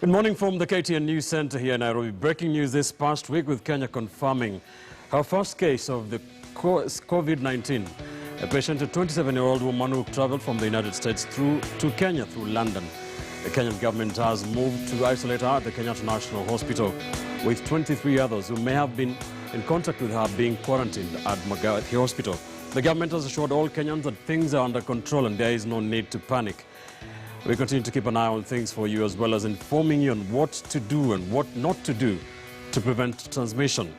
Good morning from the KTN News Center here in Nairobi. Breaking news this past week with Kenya confirming her first case of the COVID-19. A patient, a 27-year-old woman who traveled from the United States to Kenya through London. The Kenyan government has moved to isolate her at the Kenyatta National Hospital, with 23 others who may have been in contact with her being quarantined at the hospital. The government has assured all Kenyans that things are under control and there is no need to panic. We continue to keep an eye on things for you, as well as informing you on what to do and what not to do to prevent transmission.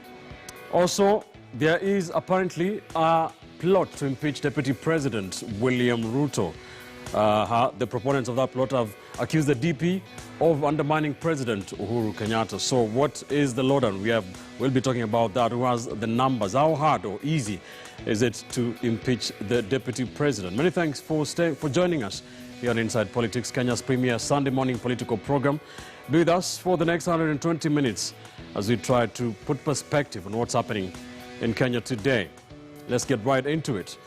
Also, there is apparently a plot to impeach Deputy President William Ruto. The proponents of that plot have accused the DP of undermining President Uhuru Kenyatta. So what is the lowdown? We'll be talking about that. Who has the numbers? How hard or easy is it to impeach the Deputy President? Many thanks for joining us here on Inside Politics, Kenya's premier Sunday morning political program. Be with us for the next 120 minutes as we try to put perspective on what's happening in Kenya today. Let's get right into it.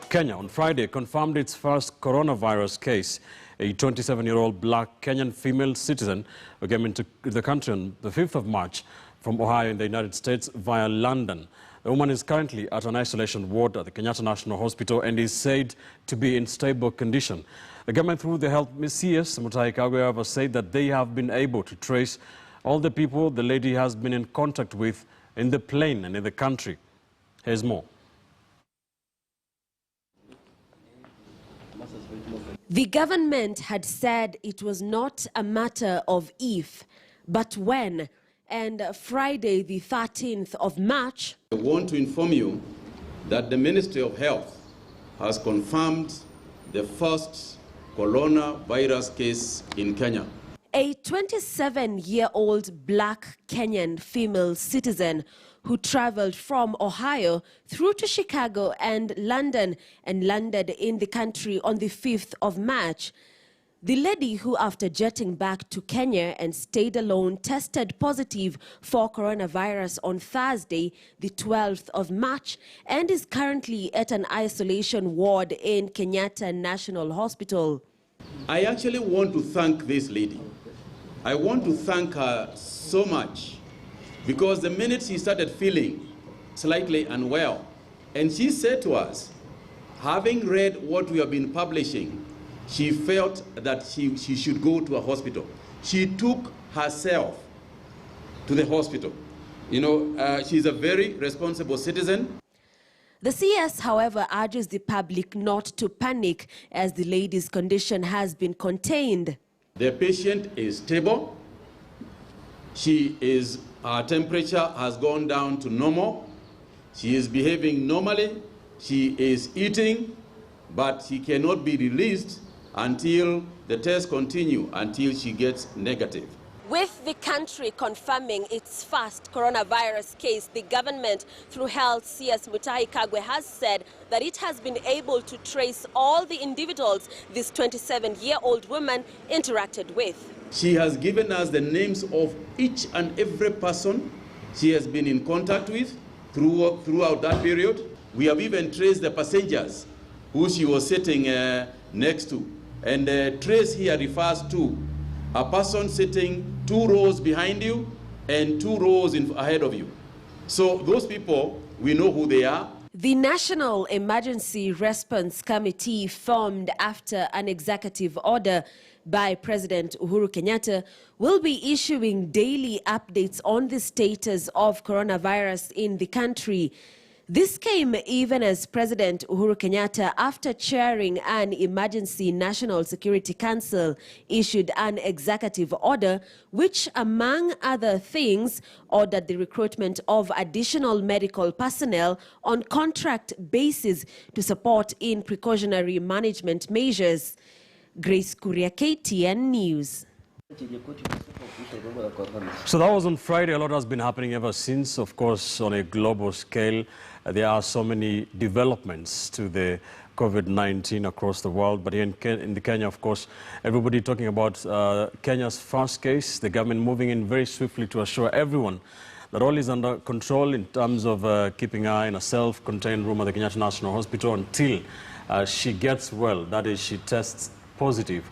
Kenya on Friday confirmed its first coronavirus case. A 27-year-old black Kenyan female citizen who came into the country on the 5th of March from Ohio in the United States via London. The woman is currently at an isolation ward at the Kenyatta National Hospital and is said to be in stable condition. The government, through the health CS Mutahi Kagwe, however, said that they have been able to trace all the people the lady has been in contact with in the plane and in the country. Here's more. The government had said it was not a matter of if, but when. And Friday, the 13th of March, I want to inform you that the Ministry of Health has confirmed the first coronavirus case in Kenya. A 27-year-old black Kenyan female citizen who traveled from Ohio through to Chicago and London and landed in the country on the 5th of March. The lady, who after jetting back to Kenya and stayed alone, tested positive for coronavirus on Thursday, the 12th of March, and is currently at an isolation ward in Kenyatta National Hospital. I actually want to thank this lady. I want to thank her so much, because the minute she started feeling slightly unwell, and she said to us, having read what we have been publishing, she felt that she should go to a hospital. She took herself to the hospital. You know, she's a very responsible citizen. The CS, however, urges the public not to panic as the lady's condition has been contained. The patient is stable. Her temperature has gone down to normal. She is behaving normally. She is eating, but she cannot be released until the tests continue, until she gets negative. With the country confirming its first coronavirus case, the government, through Health CS Mutahi Kagwe, has said that it has been able to trace all the individuals this 27-year-old woman interacted with. She has given us the names of each and every person she has been in contact with throughout that period. We have even traced the passengers who she was sitting next to. And trace here refers to a person sitting 2 rows behind you and 2 rows ahead of you. So those people, we know who they are. The National Emergency Response Committee, formed after an executive order by President Uhuru Kenyatta, will be issuing daily updates on the status of coronavirus in the country. This came even as President Uhuru Kenyatta, after chairing an emergency National Security Council, issued an executive order which, among other things, ordered the recruitment of additional medical personnel on contract basis to support in precautionary management measures. Grace Kuria, KTN News. So that was on Friday. A lot has been happening ever since, of course, on a global scale. There are so many developments to the COVID-19 across the world. But here in Kenya, of course, everybody talking about Kenya's first case, the government moving in very swiftly to assure everyone that all is under control in terms of keeping her in a self-contained room at the Kenyatta National Hospital until she gets well. That is, she tests positive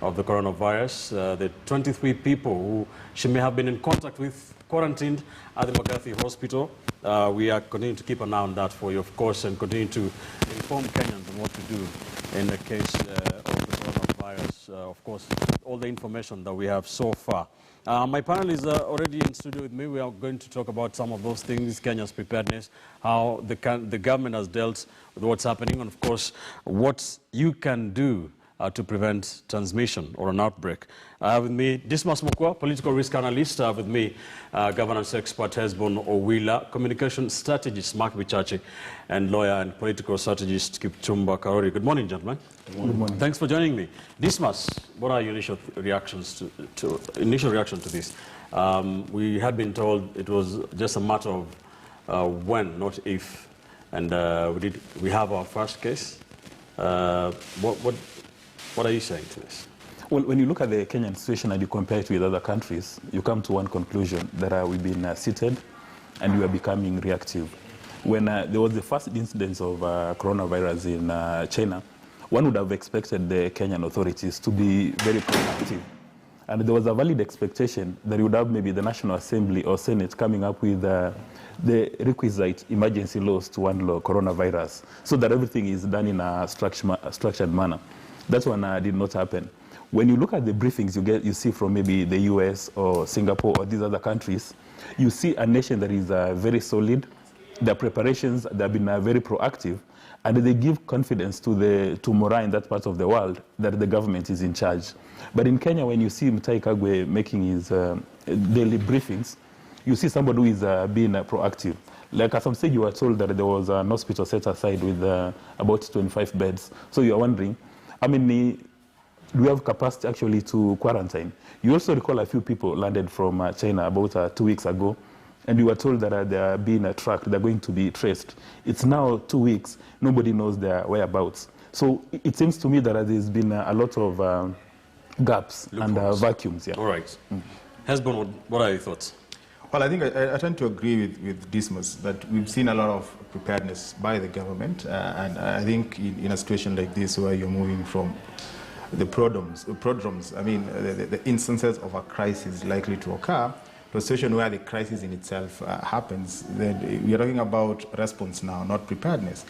of the coronavirus. The 23 people who she may have been in contact with quarantined at the Magathi Hospital. We are continuing to keep an eye on that for you, of course, and continue to inform Kenyans on what to do in the case of the coronavirus. Of course, all the information that we have so far. My panel is already in studio with me. We are going to talk about some of those things, Kenya's preparedness, how the government has dealt with what's happening, and of course, what you can do to prevent transmission or an outbreak. With me, Dismas Mukwa, political risk analyst. With me, governance expert Hesbon Owila, communication strategist Mark Bichachi, and lawyer and political strategist Kipchumba Karori. Good morning, gentlemen. Good morning. Thanks for joining me. Dismas, what are your initial reactions to this? We had been told it was just a matter of when, not if, and we have our first case. What are you saying to this? Well, when you look at the Kenyan situation and you compare it with other countries, you come to one conclusion, that we've been seated and we are becoming reactive. When there was the first incidence of coronavirus in China, one would have expected the Kenyan authorities to be very proactive. And there was a valid expectation that you would have maybe the National Assembly or Senate coming up with the requisite emergency laws to handle coronavirus, so that everything is done in a structured manner. That one did not happen. When you look at the briefings you see from maybe the US or Singapore or these other countries, you see a nation that is very solid. Their preparations, they've been very proactive, and they give confidence to morale in that part of the world that the government is in charge. But in Kenya, when you see Mutahi Kagwe making his daily briefings, you see somebody who is being proactive. Like at some stage, you were told that there was an hospital set aside with about 25 beds. So you're wondering, I mean, do we have capacity actually to quarantine? You also recall a few people landed from China about 2 weeks ago, and you were told that they are being tracked, they're going to be traced. It's now 2 weeks, nobody knows their whereabouts. So it seems to me that there's been a lot of gaps and vacuums. Yeah. All right. Hesbon, what are your thoughts? Well, I think I tend to agree with Dismas that we've seen a lot of preparedness by the government, and I think in a situation like this where you're moving from the prodromes, I mean, the instances of a crisis likely to occur, to a situation where the crisis in itself happens, then we are talking about response now, not preparedness.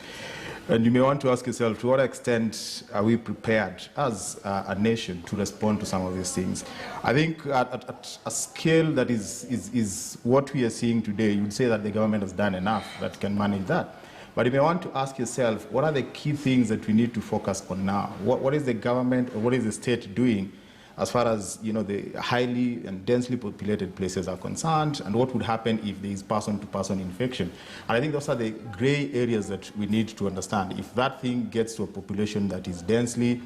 And you may want to ask yourself, to what extent are we prepared as a nation to respond to some of these things? I think at a scale that is what we are seeing today, you would say that the government has done enough that can manage that. But you may want to ask yourself, what are the key things that we need to focus on now? What is the government or what is the state doing as far as the highly and densely populated places are concerned, and what would happen if there is person-to-person infection? And I think those are the gray areas that we need to understand. If that thing gets to a population that is densely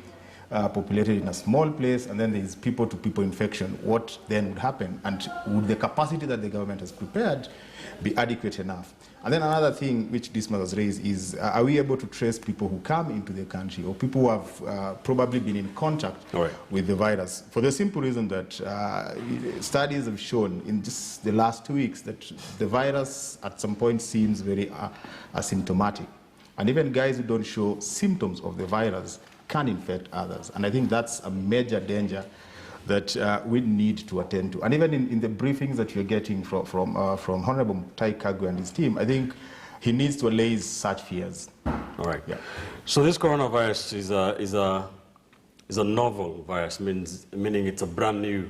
populated in a small place, and then there is people-to-people infection, what then would happen? And would the capacity that the government has prepared be adequate enough? And then another thing which Dismas has raised is, are we able to trace people who come into the country or people who have probably been in contact with the virus? For the simple reason that studies have shown in just the last 2 weeks that the virus at some point seems very asymptomatic. And even guys who don't show symptoms of the virus can infect others. And I think that's a major danger that we need to attend to. And even in the briefings that you're getting from Honorable Mutahi Kagwe and his team, I think he needs to allay such fears. All right. Yeah. So this coronavirus is a novel virus, meaning it's a brand new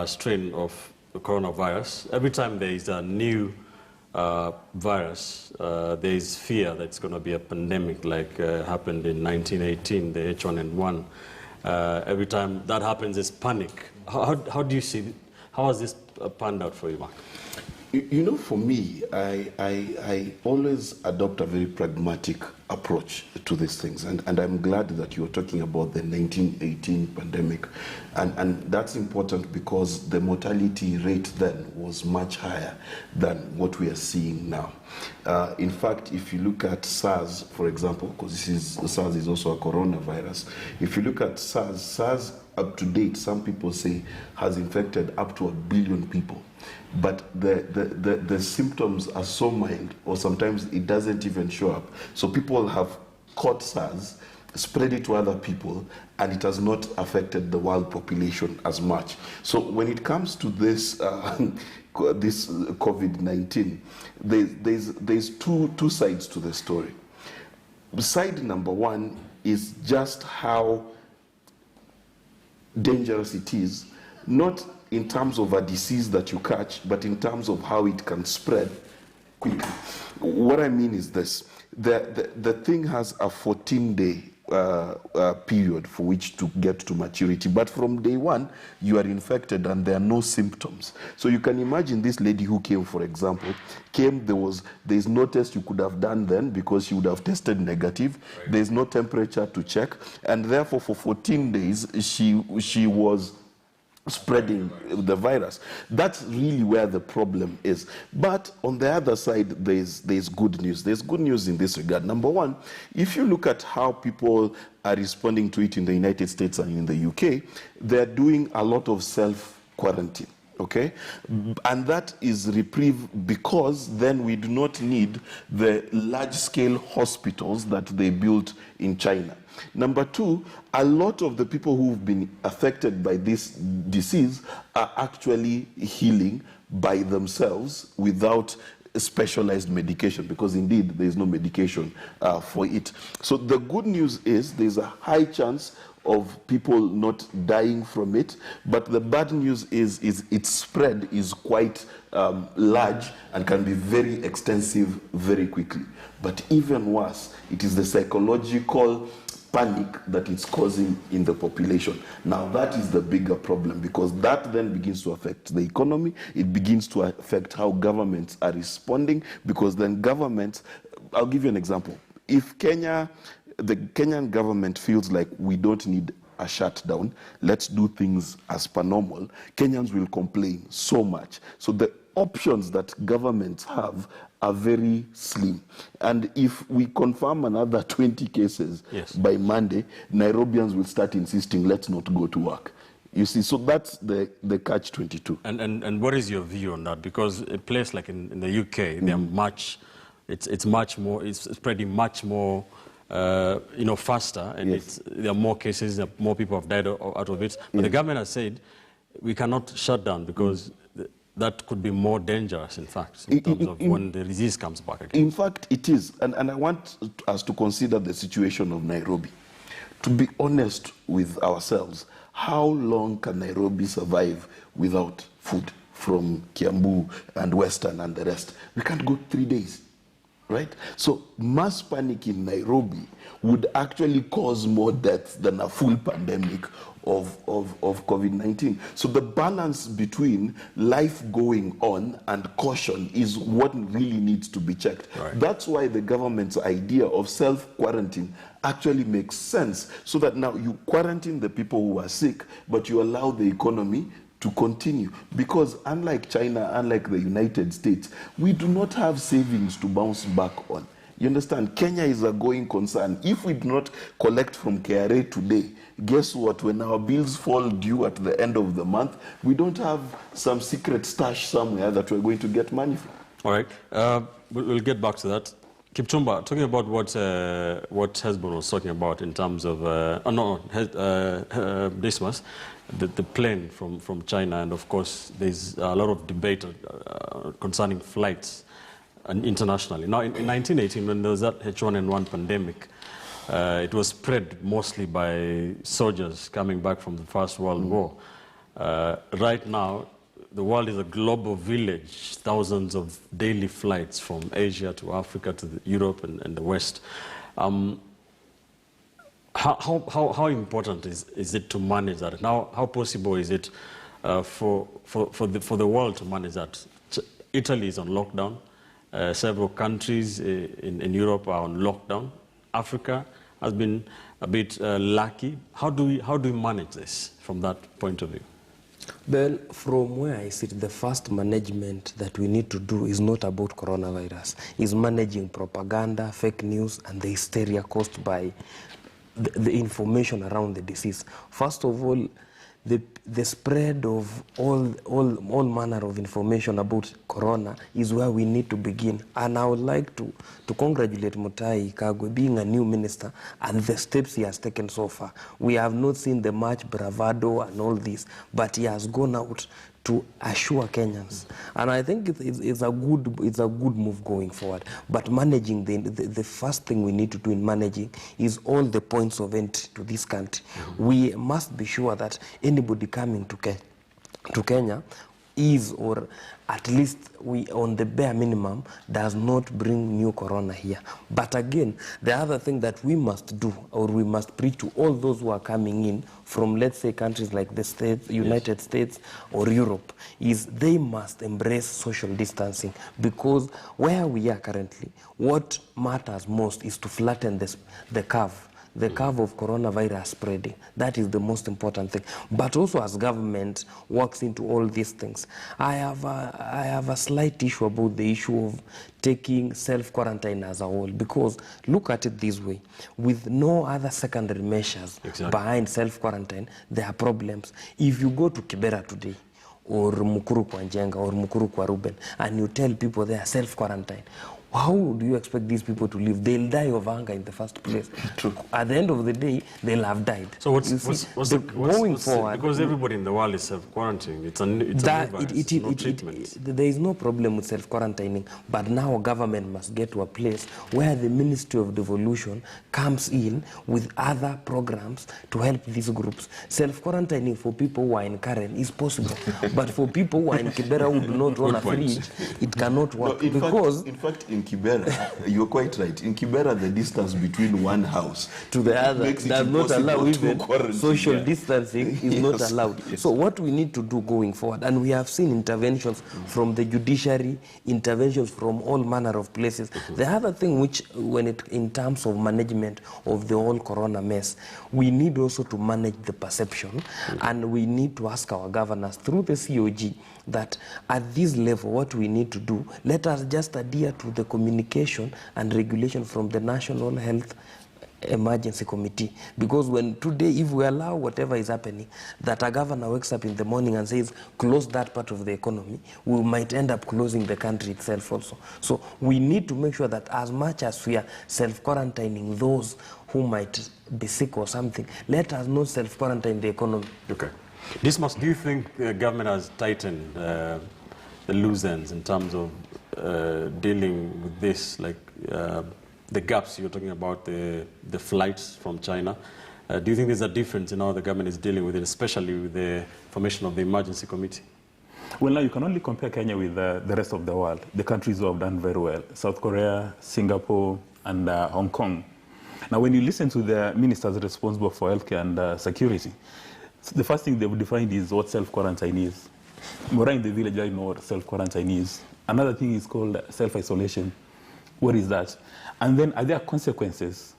strain of the coronavirus. Every time there is a new virus, there is fear that it's going to be a pandemic like happened in 1918, the H1N1. Every time that happens, there's panic. How do you see, how has this panned out for you, Mark? For me, I always adopt a very pragmatic approach to these things. And I'm glad that you're talking about the 1918 pandemic. And that's important because the mortality rate then was much higher than what we are seeing now. In fact, if you look at SARS, for example, because SARS is also a coronavirus, if you look at SARS up to date, some people say has infected up to 1 billion people. But the symptoms are so mild, or sometimes it doesn't even show up. So people have caught SARS spread it to other people, and it has not affected the world population as much. So when it comes to this this COVID-19, there's two sides to the story. Side number one is just how dangerous it is, not in terms of a disease that you catch, but in terms of how it can spread quickly. What I mean is this: the thing has a 14-day period for which to get to maturity, but from day one you are infected and there are no symptoms. So you can imagine this lady who came, for example, there's no test you could have done then because she would have tested negative. Right. There's no temperature to check, and therefore for 14 days she was spreading the virus. That's really where the problem is. But on the other side, there's good news. There's good news in this regard. Number one, if you look at how people are responding to it in the United States and in the UK, they're doing a lot of self-quarantine. Okay, and that is reprieve because then we do not need the large-scale hospitals that they built in China. Number two, a lot of the people who've been affected by this disease are actually healing by themselves without specialized medication, because indeed there is no medication for it. So the good news is there's a high chance of people not dying from it, but the bad news is its spread is quite large and can be very extensive very quickly. But even worse, it is the psychological panic that it's causing in the population. Now that is the bigger problem, because that then begins to affect the economy. It begins to affect how governments are responding, because then governments, I'll give you an example. If the Kenyan government feels like we don't need a shutdown, let's do things as per normal, Kenyans will complain so much. So the options that governments have are very slim. And if we confirm another 20 cases by Monday, Nairobians will start insisting, let's not go to work. You see, so that's the catch-22. And what is your view on that? Because a place like in the UK, they are it's much more, it's spreading much more, faster, and there are more cases, more people have died out of it. But the government has said we cannot shut down because that could be more dangerous, in fact, in terms of when the disease comes back again. In fact, it is. And I want us to consider the situation of Nairobi. To be honest with ourselves, how long can Nairobi survive without food from Kiambu and Western and the rest? We can't go 3 days, right? So mass panic in Nairobi would actually cause more deaths than a full pandemic of COVID-19. So the balance between life going on and caution is what really needs to be checked. Right. That's why the government's idea of self-quarantine actually makes sense, so that now you quarantine the people who are sick, but you allow the economy to continue. Because unlike China, unlike the United States, we do not have savings to bounce back on. You understand? Kenya is a going concern. If we do not collect from KRA today, guess what? When our bills fall due at the end of the month, we don't have some secret stash somewhere that we're going to get money from. All right. We'll get back to that. Kipchumba, talking about what Hezbollah was talking about in terms of, Dismas, the plane from China, and of course there's a lot of debate concerning flights internationally. Now, in 1918, when there was that H1N1 pandemic, it was spread mostly by soldiers coming back from the First World War. Right now, the world is a global village, thousands of daily flights from Asia to Africa to Europe and the West. How important is it to manage that? Now, how possible is it for the world to manage that? Italy is on lockdown. Several countries in Europe are on lockdown. Africa has been a bit lucky. How do we manage this from that point of view? Well, from where I sit, the first management that we need to do is not about coronavirus. It's managing propaganda, fake news, and the hysteria caused by the information around the disease. First of all, the spread of all manner of information about corona is where we need to begin. And I would like to congratulate Mutahi Kagwe being a new minister and the steps he has taken so far. We have not seen the much bravado and all this, but he has gone out to assure Kenyans. And I think it's a good move going forward. But managing, the first thing we need to do in managing is all the points of entry to this country. We must be sure that anybody coming to Kenya is, or at least we on the bare minimum, does not bring new corona here. But again, the other thing that we must do, or we must preach to all those who are coming in from, let's say, countries like the States, United States or Europe, is they must embrace social distancing, because where we are currently, what matters most is to flatten the curve. The curve of coronavirus spreading. That is the most important thing. But also as government works into all these things, I have a slight issue about the issue of taking self-quarantine as a whole, because look at it this way, with no other secondary measures behind self-quarantine, there are problems. If you go to Kibera today, or Mukuru kwa Njenga, or Mukuru kwa Ruben, and you tell people they are self-quarantine, how do you expect these people to live? They'll die of hunger in the first place. At the end of the day, they'll have died. So going forward, because everybody in the world is self-quarantining. It's a new virus, no treatment. There is no problem with self-quarantining, but now government must get to a place where the Ministry of Devolution comes in with other programs to help these groups. Self-quarantining for people who are in Karen is possible, but for people who are in Kibera who do not own a fridge, it cannot work. In fact, in Kibera, you're quite right. In Kibera, the distance between one house to the other does not allow even social distancing is not allowed. So what we need to do going forward, and we have seen interventions from the judiciary, interventions from all manner of places. The other thing which, in terms of management of the whole corona mess, we need also to manage the perception, and we need to ask our governors through the COG that at this level, what we need to do, let us just adhere to the communication and regulation from the National Health Emergency Committee. Because when today, if we allow whatever is happening, that a governor wakes up in the morning and says, close that part of the economy, we might end up closing the country itself also. So we need to make sure that as much as we are self-quarantining those who might be sick or something, let us not self-quarantine the economy. Okay. Do you think the government has tightened the loose ends in terms of dealing with this, like the gaps you're talking about, the flights from China? Do you think there's a difference in how the government is dealing with it, especially with the formation of the emergency committee? Well, now you can only compare Kenya with the rest of the world, the countries who have done very well, South Korea, Singapore, and Hong Kong. Now, when you listen to the ministers responsible for healthcare and security, the first thing they've defined is what self-quarantine is. Mora in the village, I know what self-quarantine is. Another thing is called self-isolation. What is that? And then are there consequences,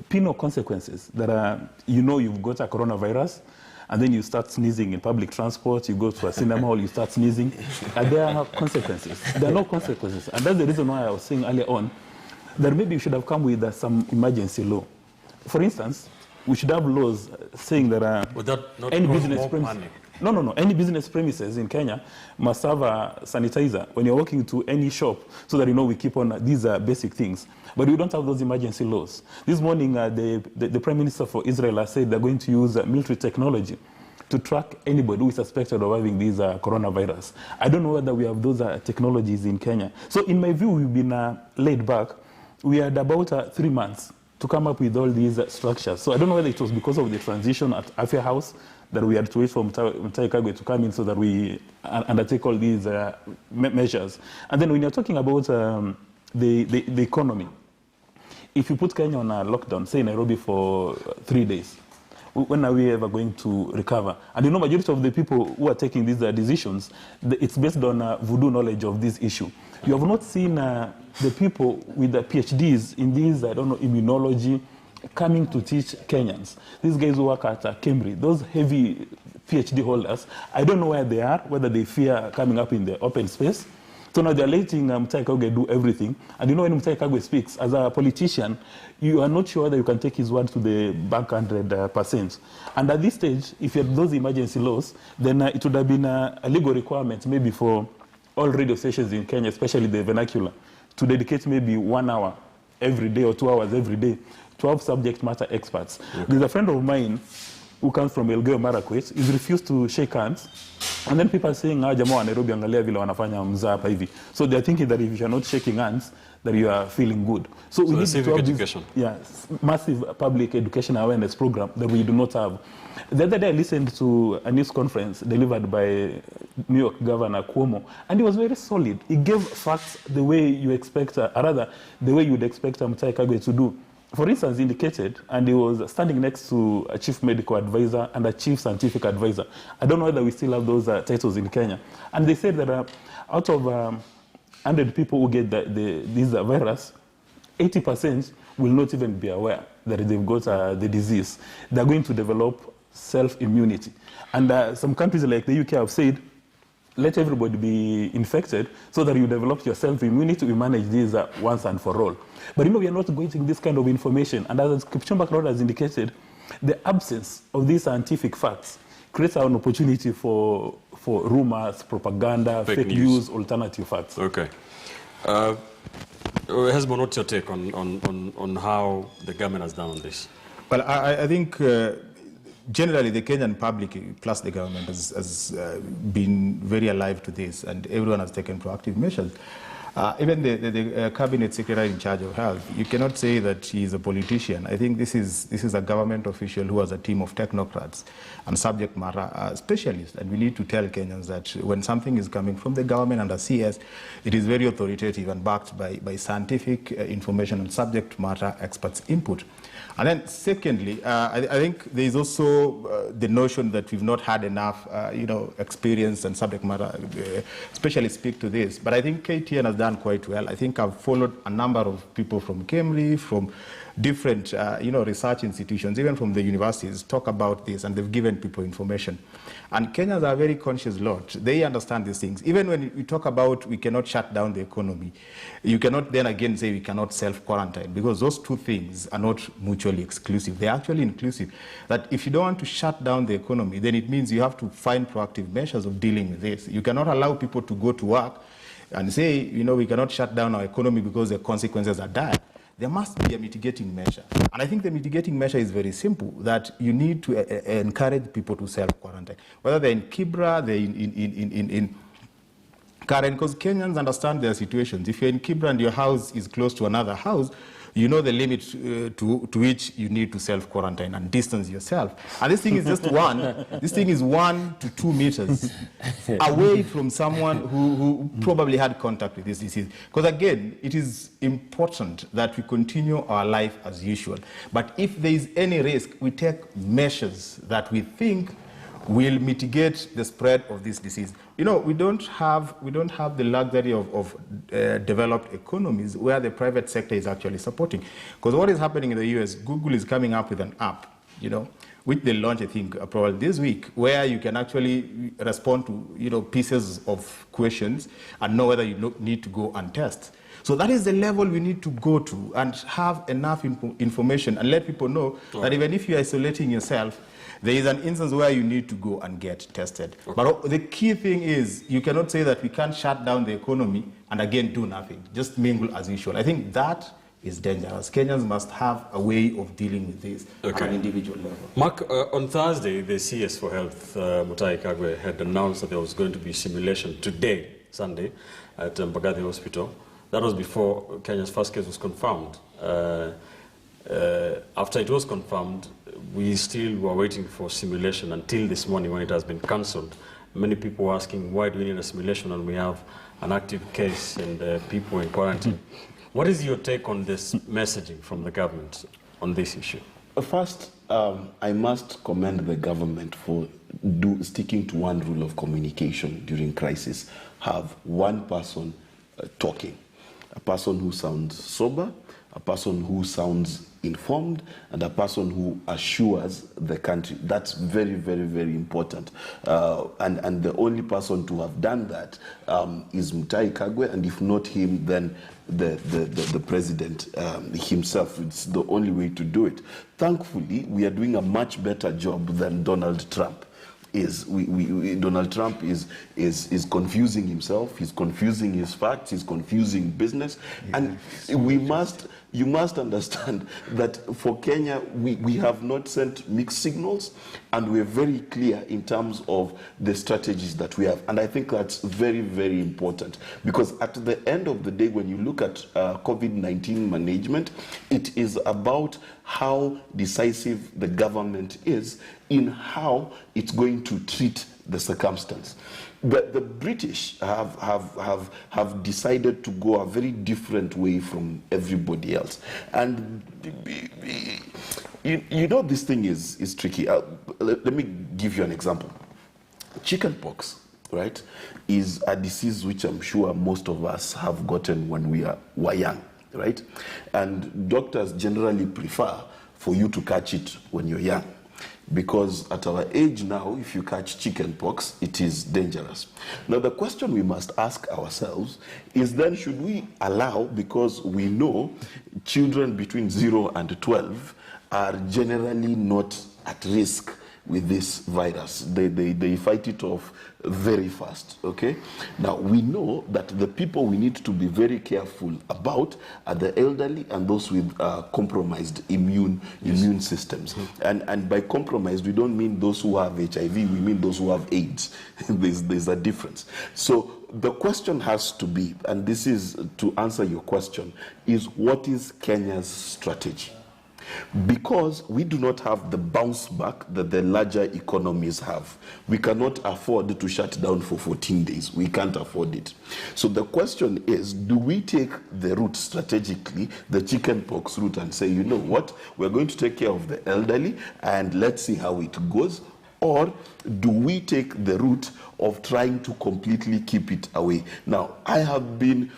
penal consequences, that are, you've got a coronavirus, and then you start sneezing in public transport, you go to a cinema hall, you start sneezing. Are there consequences? There are no consequences. And that's the reason why I was saying earlier on that maybe you should have come with some emergency law. For instance, we should have laws saying that any business premises, any business premises in Kenya must have a sanitizer when you're walking to any shop, so that we keep on these basic things. But we don't have those emergency laws. This morning, the Prime Minister for Israel has said they're going to use military technology to track anybody who is suspected of having this coronavirus. I don't know whether we have those technologies in Kenya. So in my view, we've been laid back. We had about 3 months to come up with all these structures. So I don't know whether it was because of the transition at Afya House that we had to wait for Mutahi Kagwe to come in so that we undertake all these measures. And then when you're talking about the economy, if you put Kenya on a lockdown, say Nairobi for 3 days, when are we ever going to recover? And majority of the people who are taking these decisions, it's based on voodoo knowledge of this issue. You have not seen the people with the PhDs in these, immunology, coming to teach Kenyans. These guys who work at Cambridge, those heavy PhD holders, I don't know where they are, whether they fear coming up in the open space. So now they're letting Mutahi Kagwe do everything. And you know, when Mutahi Kagwe speaks, as a politician, you are not sure that you can take his word to the bank 100%. And at this stage, if you had those emergency laws, then it would have been a legal requirement maybe for all radio stations in Kenya, especially the vernacular, to dedicate maybe 1 hour every day or 2 hours every day to have subject matter experts. Okay. There's a friend of mine who comes from Elgeyo Marakwet. He's refused to shake hands. And then people are saying, jamaa wa Nairobi angalia vile wanafanya mzaa hapa hivi. So they're thinking that if you're not shaking hands, that you are feeling good. So we need to have education. This massive public education awareness program that we do not have. The other day I listened to a news conference delivered by New York Governor Cuomo, and he was very solid. He gave facts the way you expect, the way you would expect Mutahi Kagwe to do. For instance, indicated, and he was standing next to a chief medical advisor and a chief scientific advisor. I don't know whether we still have those titles in Kenya. And they said that out of 100 people who get this virus, 80% will not even be aware that they've got the disease. They're going to develop self-immunity. And some countries like the UK have said, let everybody be infected so that you develop your self-immunity, we manage this once and for all. But we are not getting this kind of information. And as Kipchumba Road has indicated, the absence of these scientific facts creates an opportunity for rumors, propaganda, fake news, alternative facts. Okay. Hezbollah, what's your take on how the government has done on this? Well, I think generally the Kenyan public plus the government has been very alive to this, and everyone has taken proactive measures. Even the cabinet secretary in charge of health, you cannot say that he is a politician. I think this is a government official who has a team of technocrats and subject matter specialists. And we need to tell Kenyans that when something is coming from the government under CS, it is very authoritative and backed by scientific information and subject matter experts' input. And then secondly, I think there is also the notion that we've not had enough, experience and subject matter specialists speak to this. But I think KTN has done quite well. I think I've followed a number of people from KEMRI, from different, research institutions, even from the universities, talk about this, and they've given people information. And Kenyans are a very conscious lot. They understand these things. Even when we talk about we cannot shut down the economy, you cannot then again say we cannot self-quarantine, because those two things are not mutually exclusive. They're actually inclusive. That if you don't want to shut down the economy, then it means you have to find proactive measures of dealing with this. You cannot allow people to go to work and say, we cannot shut down our economy because the consequences are dire. There must be a mitigating measure. And I think the mitigating measure is very simple, that you need to encourage people to self-quarantine. Whether they're in Kibra, they're in Karen, because Kenyans understand their situations. If you're in Kibra and your house is close to another house, you know the limit to which you need to self-quarantine and distance yourself. And this thing is just this thing is 1 to 2 meters away from someone who probably had contact with this disease. Because again, it is important that we continue our life as usual. But if there is any risk, we take measures that we think will mitigate the spread of this disease. We don't have the luxury of developed economies where the private sector is actually supporting. Because what is happening in the US, Google is coming up with an app, which they launched, I think, probably this week, where you can actually respond to, pieces of questions and know whether you need to go and test. So that is the level we need to go to and have enough information and let people know that even if you're isolating yourself, there is an instance where you need to go and get tested. Okay. But the key thing is you cannot say that we can't shut down the economy and again do nothing, just mingle as usual. I think that is dangerous. Kenyans must have a way of dealing with this at an individual level. Mark, on Thursday, the CS for Health, Mutahi Kagwe, had announced that there was going to be simulation today, Sunday, at Mbagathi Hospital. That was before Kenya's first case was confirmed. After it was confirmed, we still were waiting for simulation until this morning when it has been cancelled. Many people were asking, why do we need a simulation when we have an active case and people in quarantine? What is your take on this messaging from the government on this issue? First, I must commend the government for sticking to one rule of communication during crisis. Have one person talking, a person who sounds sober, a person who sounds informed and a person who assures the country. That's very, very, very important. And the only person to have done that is Mutahi Kagwe, and if not him, then the president himself. It's the only way to do it. Thankfully, we are doing a much better job than Donald Trump is. Donald Trump is confusing himself, he's confusing his facts, he's confusing business, and you must understand that for Kenya, we have not sent mixed signals, and we're very clear in terms of the strategies that we have. And I think that's very, very important, because at the end of the day, when you look at COVID-19 management, it is about how decisive the government is in how it's going to treat the circumstance. But the British have decided to go a very different way from everybody else. And you know, this thing is tricky. Let me give you an example. Chickenpox, right, is a disease which I'm sure most of us have gotten when we were young, right? And doctors generally prefer for you to catch it when you're young, because at our age now, if you catch chickenpox, it is dangerous. Now, the question we must ask ourselves is then, should we allow, because we know children between 0 and 12 are generally not at risk with this virus. They fight it off very fast, okay? Now, we know that the people we need to be very careful about are the elderly and those with compromised immune systems. And by compromised, we don't mean those who have HIV, we mean those who have AIDS. There's a difference. So the question has to be, and this is to answer your question, is what is Kenya's strategy? Because we do not have the bounce back that the larger economies have. We cannot afford to shut down for 14 days. We can't afford it. So the question is, do we take the route strategically, the chickenpox route, and say, you know what, we're going to take care of the elderly and let's see how it goes? Or do we take the route of trying to completely keep it away? Now, I have been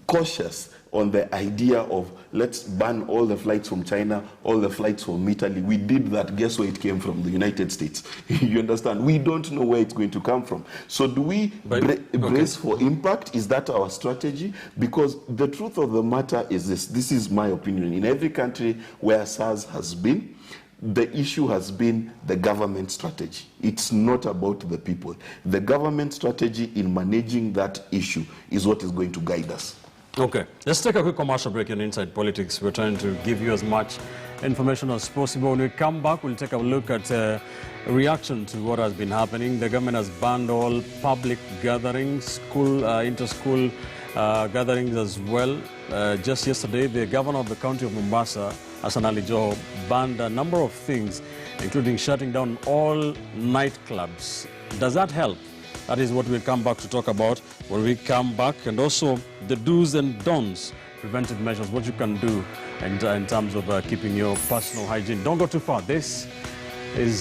cautious on the idea of let's ban all the flights from China, all the flights from Italy. We did that. Guess where it came from? The United States. You understand? We don't know where it's going to come from. So do we brace for impact? Is that our strategy? Because the truth of the matter is this. This is my opinion. In every country where SARS has been, the issue has been the government strategy. It's not about the people. The government strategy in managing that issue is what is going to guide us. Okay, let's take a quick commercial break in Inside Politics. We're trying to give you as much information as possible. When we come back, we'll take a look at a reaction to what has been happening. The government has banned all public gatherings, school, inter-school gatherings as well. Just yesterday, the governor of the county of Mombasa, Hassan Ali Joho, banned a number of things, including shutting down all nightclubs. Does that help? That is what we'll come back to talk about when we come back, and also the do's and don'ts, preventive measures, what you can do in terms of keeping your personal hygiene. Don't go too far. This is